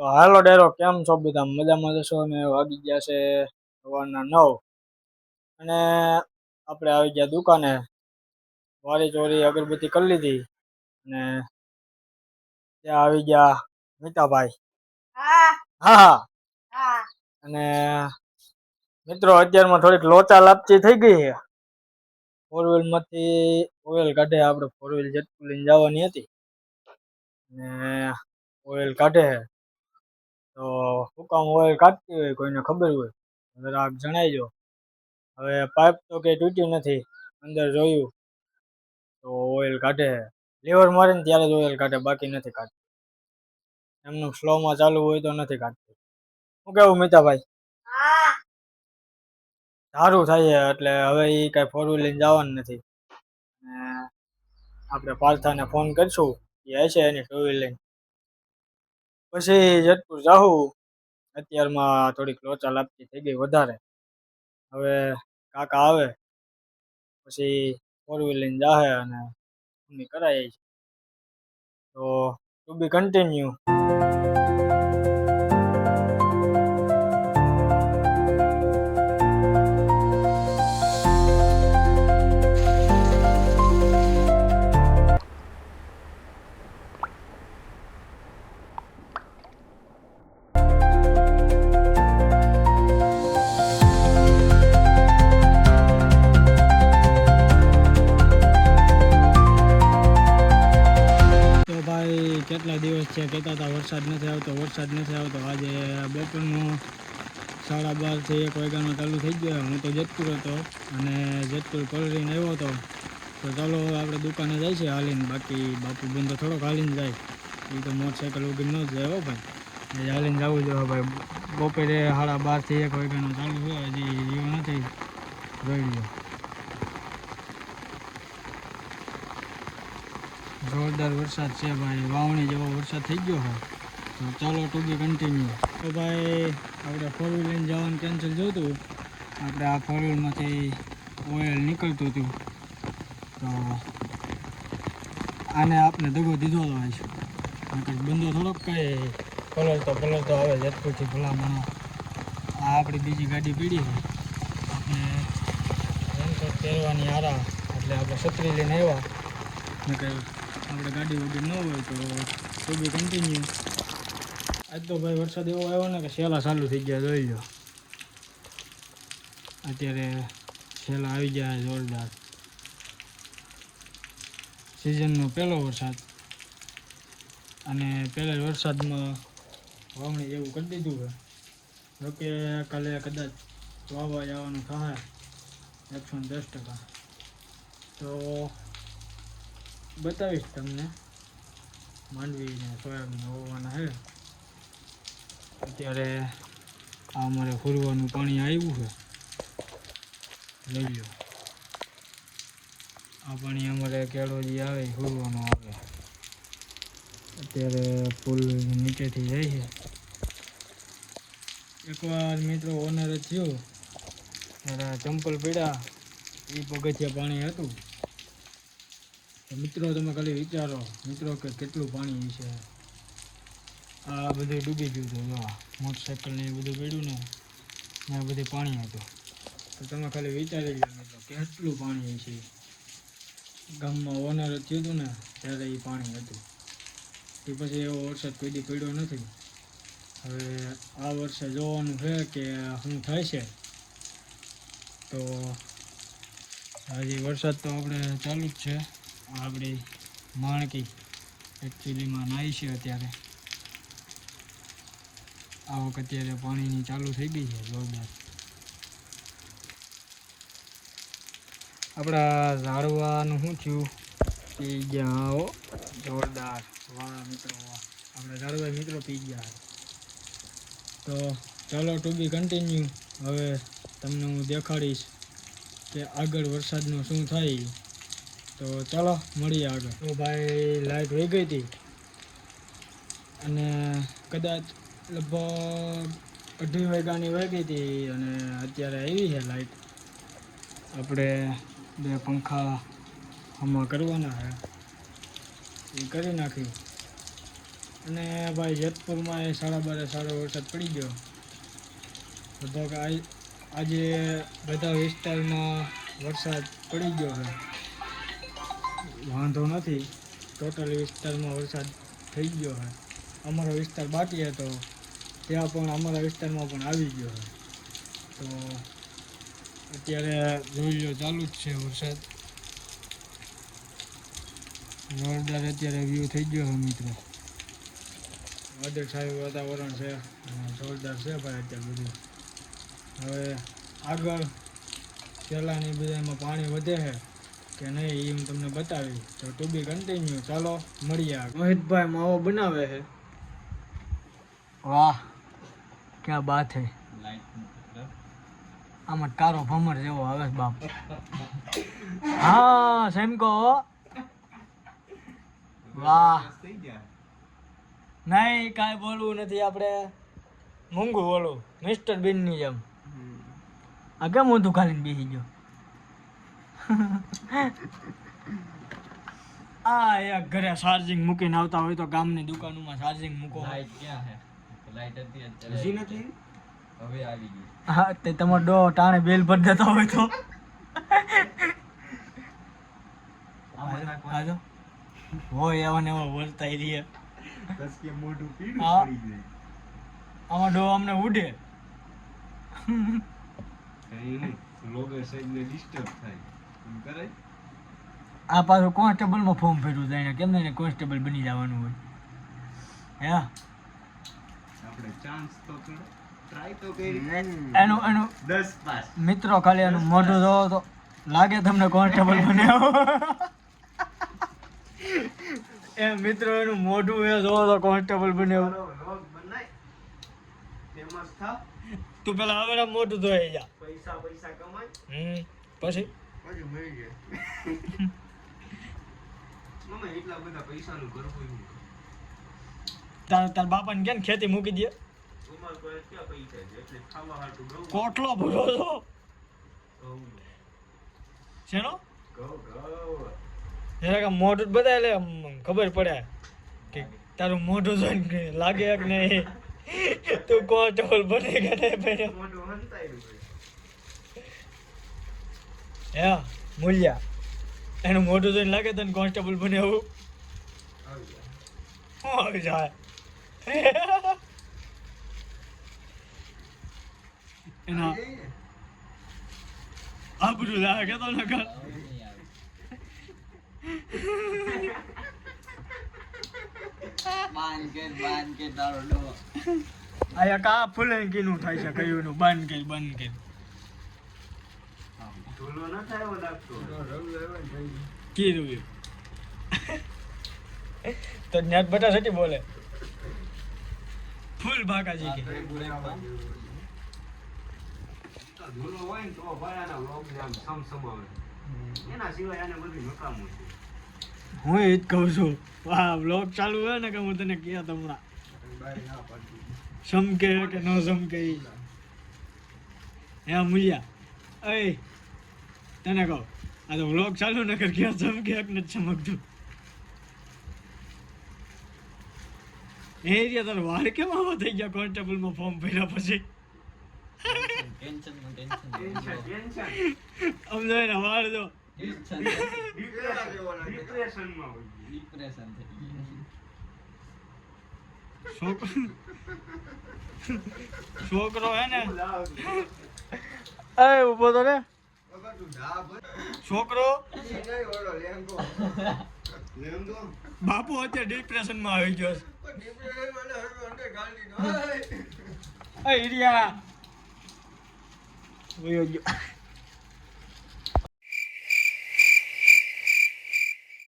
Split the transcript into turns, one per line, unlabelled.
તો હાલો ડેરો, કેમ છો બધા? મજામાં જશો ને? વાગી ગયા છે સવારના 9 અને આપણે આવી ગયા દુકાને. વારી ચોરી અગરબત્તી કરી લીધી અને ત્યાં આવી ગયા મિતાભાઈ. હા હા. અને મિત્રો અત્યારમાં થોડીક લોચા લાપચી થઈ ગઈ છે. ફોર વ્હીલ માંથી ઓઇલ કાઢે. આપણે ફોર વ્હીલ જેટલું લઈને જવાની હતી ને ઓઇલ કાઢે. તો શું કામ ઓઇલ કાઢતી હોય કોઈને ખબર હોય જરાક જણાવજો. હવે પાઇપ તો કઈ તૂટ્યું નથી, અંદર જોયું તો ઓઇલ કાઢે. લીવર મારે ને ત્યારે જ ઓઇલ કાઢે, બાકી નથી કાઢતું. એમનું સ્લોમાં ચાલુ હોય તો નથી કાઢતું. શું કેવું મિતાભાઈ? સારું થાય એટલે હવે એ કઈ ફોર વ્હીલ લઈને જવાનું નથી. આપણે પાર્થાને ફોન કરશું, એ હશે એની ટુ વ્હીલ લઈને. પછી જેતપુર જાહું. અત્યારમાં થોડીક લોચા લાપતી થઈ ગઈ વધારે. હવે કાકા આવે પછી ફોર વ્હીલ લઈને જાહે અને કરાય. તો ટુ બી કન્ટિન્યુ. કેટલા દિવસ છે કહેતા હતા વરસાદ નથી આવતો. આજે બપોરનો 12:30 થી 1 વાગ્યાનો ચાલુ થઈ ગયો. હું તો જેતપુર હતો અને જેતપુર પલળીને આવ્યો હતો. તો ચાલો આપણે દુકાને જાય છે હાલીને. બાકી બાપુ બંધો થોડોક હાલીને જાય, એ તો મોટરસાઇકલ ઉગી ન જાય. હો ભાઈ, એ હાલીને જવું જોઈએ ભાઈ. બપોરે 12:30 થી 1 વાગ્યાનો ચાલુ હોય, હજી એવું નથી જોઈ. જોરદાર વરસાદ છે ભાઈ, વાવણી જેવો વરસાદ થઈ ગયો છે. તો ચાલો ટુ બી કન્ટિન્યુ. તો ભાઈ આપણે ફોર વ્હીલ લઈને જવાનું કેન્સલ જોતું. આપણે આ ફોર વ્હીલમાંથી ઓઇલ નીકળતું હતું તો આને આપણે દગો દીધો હતો. બંદો થોડોક કઈ પલળતો આવે જેતપુરથી ભલામણો. આ આપણી બીજી ગાડી પીડી છે. આપણે રેનકોટ પહેરવાની હારા એટલે આપણે છત્રી લઈને આવ્યા. ને કંઈ આપણે ગાડી વગર ન હોય તો બી કન્ટિન્યુ. આજ તો ભાઈ વરસાદ એવો આવ્યો ને કે શેલા ચાલુ થઈ ગયા, જોઈ લો. અત્યારે શેલા આવી ગયા જોરદાર. સિઝનનો પહેલો વરસાદ અને પહેલા જ વરસાદમાં વાવણી જેવું કરી દીધું છે. જોકે કાલે કદાચ વાવવા જવાનું થાય 110%. તો બતાવીશ તમને. માંડવી ને સોયાબીન હોવાના છે. અત્યારે આ અમારે ફૂરવાનું પાણી આવ્યું છે, લઈ લો. આ પાણી અમારે કેળો જે આવે ફૂરવાનું આવે. અત્યારે પુલ નીચેથી જાય છે. એકવાર મિત્રો ઓનર જ થયો ત્યારે ચંપલ પડ્યા, એ પગથિયા પાણી હતું. મિત્રો તમે ખાલી વિચારો મિત્રો કે કેટલું પાણી છે. આ બધું ડૂબી ગયું હતું. મોટરસાઇકલ ને એ બધું પડ્યું ને આ બધું પાણી હતું. તો તમે ખાલી વિચારી લો મિત્રો કેટલું પાણી છે. ગામમાં ઓનર થયું હતું ને ત્યારે એ પાણી હતું. એ પછી એવો વરસાદ કોઈ દી પડ્યો નથી. હવે આ વર્ષે જોવાનું છે કે શું થાય છે. તો હજી વરસાદ તો આપણે ચાલુ જ છે. આપણી માણકી એકચ્યુઅલીમાં નાહી છે અત્યારે. આવક અત્યારે પાણીની ચાલુ થઈ ગઈ છે જોરદાર. આપણા ઝાડવાનું શું થયું પી ગયા હો જોરદાર. વાહ મિત્રો વાહ, આપણે ઝાડવા મિત્રો પી ગયા. તો ચાલો ટુ બી કન્ટિન્યુ. હવે તમને હું દેખાડીશ કે આગળ વરસાદનું શું થાય. તો ચાલો મળીએ આગળ. તો ભાઈ લાઈટ વહી ગઈ હતી અને કદાચ લગભગ 2:30 વાગ્યાની વહી ગઈ હતી અને અત્યારે આવી છે લાઈટ. આપણે 2 પંખા આમાં કરવાના છે, એ કરી નાખી. અને ભાઈ જેતપુરમાં એ 12:30 સારો વરસાદ પડી ગયો. લગભગ આજે બધા વિસ્તારમાં વરસાદ પડી ગયો છે. વાંધો નથી, ટોટલ વિસ્તારમાં વરસાદ થઈ ગયો છે. અમારો વિસ્તાર બાકી હતો ત્યાં પણ અમારા વિસ્તારમાં પણ આવી ગયો છે. તો અત્યારે જોઈ લો ચાલુ જ છે વરસાદ. જોરદાર અત્યારે વ્યૂ થઈ ગયો છે મિત્રો. વાદળછાયું વાતાવરણ છે અને જોરદાર છે ભાઈ અત્યારે બધું. હવે આગળ પેલાની બધામાં પાણી વધે છે કે નહીં એ હું તમને બતાવી. તો ટુ બી કન્ટિન્યુ. ચાલો મળીએ. મોહિતભાઈ માવો બનાવે છે. વાહ ક્યાં બાત હે. આમાં કારો ભમર જેવો આવે છે બાપ. હા સેમકો. વાહ નહીં કાંઈ બોલવું નથી આપણે. મૂંગું બોલું મિસ્ટર બીનની જેમ. આ કેમ ઊંધું ખાલીને બેસી ગયો. આ એક ઘરે ચાર્જિંગ મૂકીને આવતા હોય તો ગામની દુકાનોમાં ચાર્જિંગ મૂકો.
લાઈટ ક્યાં હે? લાઈટ હતી અત્યારે નથી, હવે આવી ગઈ.
હા તે તમારો ડો ટાણે બેલ ભર દેતો હોય તો આજો હોય એવા ને એવા બોલતા રહ્યા.
કસકે મોઢું પીળું
હા.
પડી જાય.
આમાં ડો અમને ઉડે.
કઈ નહીં, લોગર સાઈડને ડિસ્ટર્બ થાય એમ કરે.
આ પાછું કોન્સ્ટેબલમાં ફોર્મ ભર્યું જાય ને કેમ ને કોન્સ્ટેબલ બની જવાનું હોય. હે
આપણે ચાન્સ તો થોડો ટ્રાય તો કરી.
એનું
10 પાસ.
મિત્રો ખાલી એનું મોઢું જોવો તો લાગે તમને કોન્સ્ટેબલ બન્યો. એ મિત્રો એનું મોઢું એ જોવો તો કોન્સ્ટેબલ બન્યો.
લોગ બનાય ફેમસ થા.
તું પેલા હવે મોઢું ધોઈ જા.
પૈસા પૈસા કમાય
પછી
પછી મળી જાય. મમ્મી એટલા બધા પૈસાનું કરવું એવું.
તાર બાપાને કેમ ખેતી મૂકી દે.
તમાર પાસે ક્યાં પૈસા છે એટલે ખાવા હાટું ઘઉં
કોટલો ભરો છો શેનો
ઘઉં
જરા મોઢું જ બતાય એટલે ખબર પડે કે તારું મોઢું જોઈને લાગે કે નહીં તું કોન્સ્ટેબલ બને કે નહીં બને.
મોઢું હંતાયું છે.
હે મૂલ્યા એનું મોઢું જોઈને લાગે તને કોન્સ્ટેબલ બને એવું. શું આવી જાય એના આબરૂ લાગે કેતો ન કર.
બાન કે તારો ડો.
આયા કા ફૂલંકીનું થાય છે કયું નું બંધ કે
ધૂલો ન થાય એવો લાગતો.
કીધું તો નેટ બટા સટી બોલે ફૂલ ભાગાજી કે
ધૂલો હોય ને તો ભાયાના વ્લોગ આમ સમસમાવે. એના સિવાય આને બધું નકામું છે.
હું એ જ કહું છું. વાહ બ્લોગ ચાલુ હોય ને કે હું તને કહ્યા હમણાં સમકે કે ન સમકે હે મૂલ્યા એ તને કહું આ તો બ્લોગ ચાલુ ન કર ક્યાં ચમકે એક નથી ચમકતું. એ રહ્યા તારો વાળ કેમ આવા થઈ ગયા કોન્સ્ટેબલમાં ફોર્મ ભર્યા પછી. સમજો ને વાળ જો છોકરો હે ને એ ઉભો તો રે છોકરો બાપુ અત્યારે ડિપ્રેશનમાં આવી ગયો છે. એ ઈડિયા વયો ગયો